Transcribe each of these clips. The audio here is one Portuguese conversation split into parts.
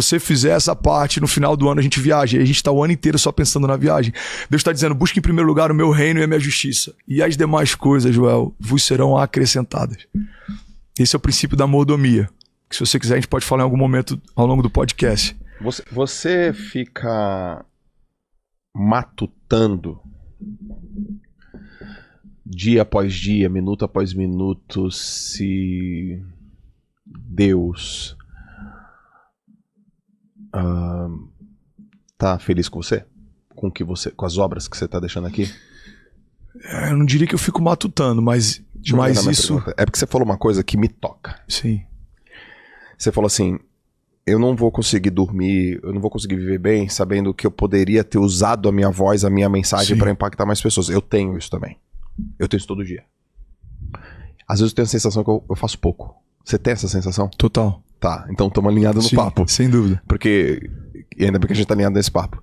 você fizer essa parte, no final do ano a gente viaja. E a gente está o ano inteiro só pensando na viagem. Deus está dizendo, busque em primeiro lugar o meu reino e a minha justiça. E as demais coisas, Joel, vos serão acrescentadas. Esse é o princípio da mordomia. Que se você quiser, a gente pode falar em algum momento ao longo do podcast. Você fica matutando dia após dia, minuto após minuto, se Deus tá feliz com você? Com as obras que você tá deixando aqui? Eu não diria que eu fico matutando, mas isso... Pergunta. É porque você falou uma coisa que me toca. Sim. Você falou assim, eu não vou conseguir dormir, eu não vou conseguir viver bem sabendo que eu poderia ter usado a minha voz, a minha mensagem para impactar mais pessoas. Eu tenho isso também. Eu tenho isso todo dia. Às vezes eu tenho a sensação que eu faço pouco. Você tem essa sensação? Total. Tá, então estamos alinhados no papo. Sem dúvida. E ainda bem que a gente tá alinhado nesse papo.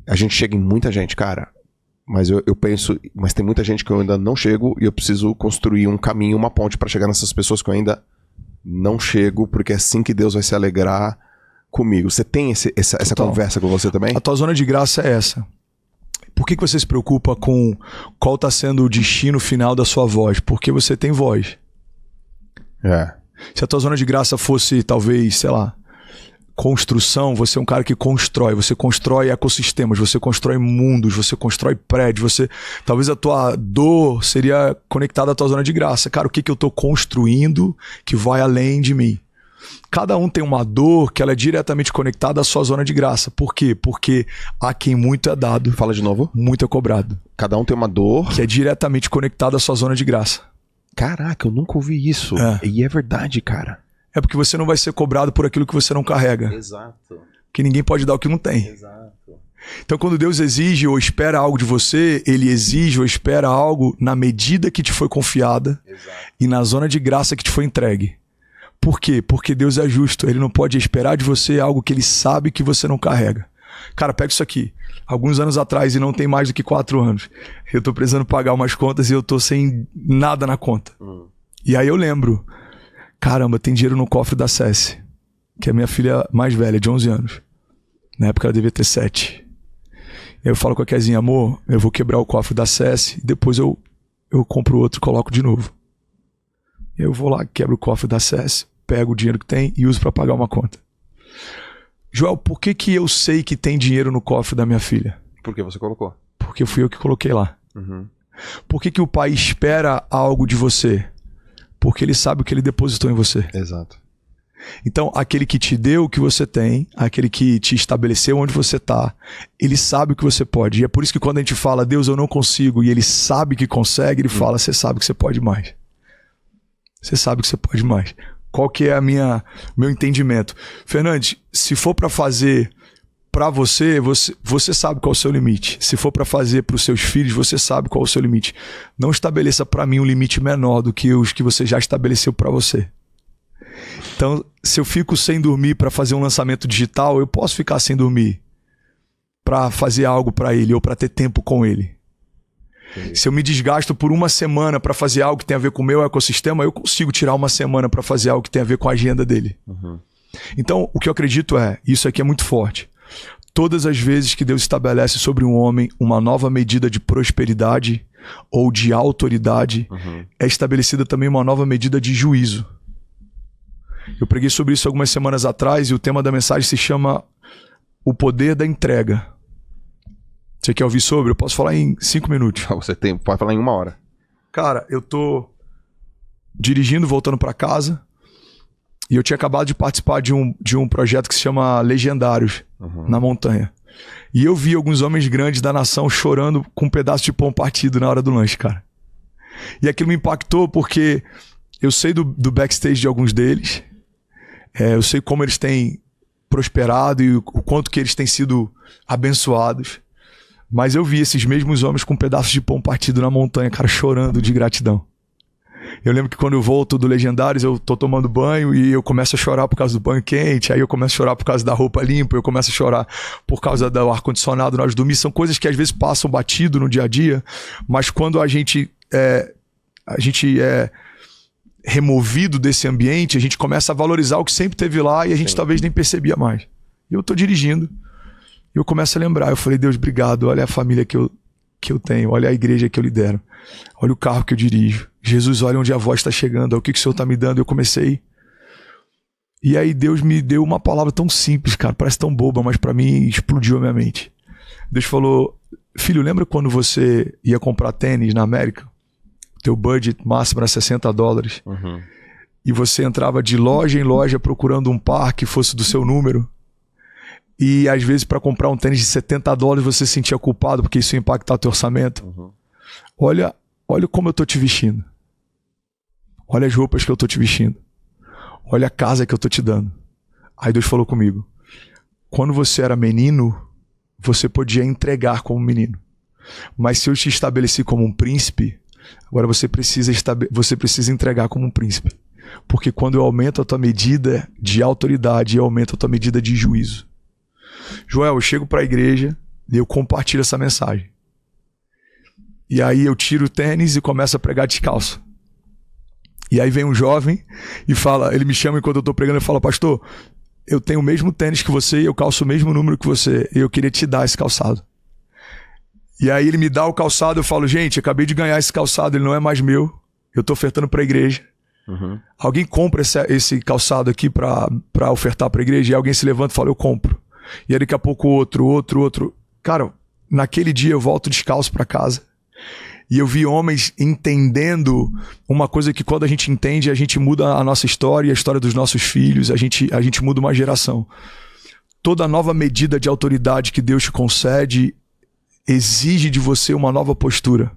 A gente chega em muita gente, cara. Mas eu penso, mas tem muita gente que eu ainda não chego e eu preciso construir um caminho, uma ponte para chegar nessas pessoas que eu ainda não chego, porque é assim que Deus vai se alegrar comigo. Você tem essa conversa com você também? A tua zona de graça é essa. Por que você se preocupa com qual está sendo o destino final da sua voz? Porque você tem voz. Se a tua zona de graça fosse, talvez, sei lá, construção, você é um cara que constrói. Você constrói ecossistemas, você constrói mundos, você constrói prédios. Talvez a tua dor seria conectada à tua zona de graça. Cara, o que eu estou construindo que vai além de mim? Cada um tem uma dor que ela é diretamente conectada à sua zona de graça. Por quê? Porque a quem muito é dado... Fala de novo. Muito é cobrado. Cada um tem uma dor... que é diretamente conectada à sua zona de graça. Caraca, eu nunca ouvi isso. E é verdade, cara. É porque você não vai ser cobrado por aquilo que você não carrega. Exato. Porque ninguém pode dar o que não tem. Exato. Então quando Deus exige ou espera algo de você, Ele exige ou espera algo na medida que te foi confiada. Exato. E na zona de graça que te foi entregue. Por quê? Porque Deus é justo. Ele não pode esperar de você algo que Ele sabe que você não carrega. Cara, pega isso aqui. Alguns anos atrás, e não tem mais do que 4 anos, eu tô precisando pagar umas contas e eu tô sem nada na conta. E aí eu lembro, caramba, tem dinheiro no cofre da Cessi, que é a minha filha mais velha, de 11 anos. Na época ela devia ter 7. E aí eu falo com a Kezinha, amor, eu vou quebrar o cofre da Cessi e depois eu compro outro e coloco de novo. Eu vou lá, quebro o cofre da Cessi, pego o dinheiro que tem e uso para pagar uma conta. Joel, por que eu sei que tem dinheiro no cofre da minha filha? Por que você colocou? Porque fui eu que coloquei lá. Por que o pai espera algo de você? Porque ele sabe o que ele depositou em você. Exato. Então, aquele que te deu o que você tem, aquele que te estabeleceu onde você está, ele sabe o que você pode. E é por isso que quando a gente fala, Deus, eu não consigo, e ele sabe que consegue, ele fala, você sabe que você pode mais. Você sabe que você pode mais. Qual que é meu entendimento? Fernandes, se for para fazer para você sabe qual é o seu limite. Se for para fazer para os seus filhos, você sabe qual é o seu limite. Não estabeleça para mim um limite menor do que os que você já estabeleceu para você. Então, se eu fico sem dormir para fazer um lançamento digital, eu posso ficar sem dormir para fazer algo para ele ou para ter tempo com ele. Se eu me desgasto por uma semana para fazer algo que tem a ver com o meu ecossistema, eu consigo tirar uma semana para fazer algo que tem a ver com a agenda dele. Então, o que eu acredito isso aqui é muito forte. Todas as vezes que Deus estabelece sobre um homem uma nova medida de prosperidade ou de autoridade, é estabelecida também uma nova medida de juízo. Eu preguei sobre isso algumas semanas atrás e o tema da mensagem se chama O Poder da Entrega. Você quer ouvir sobre? Eu posso falar em 5 minutos. Pode falar em 1 hora. Cara, eu tô dirigindo, voltando para casa, e eu tinha acabado de participar de um projeto que se chama Legendários, na montanha. E eu vi alguns homens grandes da nação chorando com um pedaço de pão partido na hora do lanche, cara. E aquilo me impactou porque eu sei do backstage de alguns deles, eu sei como eles têm prosperado e o quanto que eles têm sido abençoados. Mas eu vi esses mesmos homens com pedaços de pão partido na montanha, cara, chorando de gratidão. Eu lembro que quando eu volto do Legendários, eu tô tomando banho e eu começo a chorar por causa do banho quente, aí eu começo a chorar por causa da roupa limpa, eu começo a chorar por causa do ar-condicionado na hora de dormir. São coisas que às vezes passam batido no dia a dia, mas quando a gente removido desse ambiente, a gente começa a valorizar o que sempre teve lá e a gente talvez nem percebia mais. E eu tô dirigindo e eu começo a lembrar. Eu falei, Deus, obrigado. Olha a família que eu tenho. Olha a igreja que eu lidero. Olha o carro que eu dirijo. Jesus, olha onde a voz está chegando. Olha o que o Senhor está me dando. Eu comecei. E aí Deus me deu uma palavra tão simples, cara. Parece tão boba, mas para mim explodiu a minha mente. Deus falou, filho, lembra quando você ia comprar tênis na América? Teu budget máximo era $60. Uhum. E você entrava de loja em loja procurando um par que fosse do seu número. E às vezes para comprar um tênis de $70 você se sentia culpado porque isso ia impactar o teu orçamento. Uhum. Olha como eu tô te vestindo. Olha as roupas que eu tô te vestindo. Olha a casa que eu tô te dando. Aí Deus falou comigo. Quando você era menino, você podia entregar como menino. Mas se eu te estabeleci como um príncipe, agora você precisa entregar como um príncipe. Porque quando eu aumento a tua medida de autoridade, eu aumento a tua medida de juízo. Joel, eu chego para a igreja e eu compartilho essa mensagem. E aí eu tiro o tênis e começo a pregar descalço. E aí vem um jovem e fala, ele me chama enquanto eu estou pregando e fala, pastor, eu tenho o mesmo tênis que você e eu calço o mesmo número que você. E eu queria te dar esse calçado. E aí ele me dá o calçado, eu falo, gente, acabei de ganhar esse calçado, ele não é mais meu. Eu estou ofertando para a igreja. Uhum. Alguém compra esse calçado aqui para ofertar para a igreja? E alguém se levanta e fala, eu compro. E aí daqui a pouco outro. Cara, naquele dia eu volto descalço para casa. E eu vi homens entendendo uma coisa que quando a gente entende, a gente muda a nossa história e a história dos nossos filhos, a gente muda uma geração. Toda nova medida de autoridade que Deus te concede exige de você uma nova postura.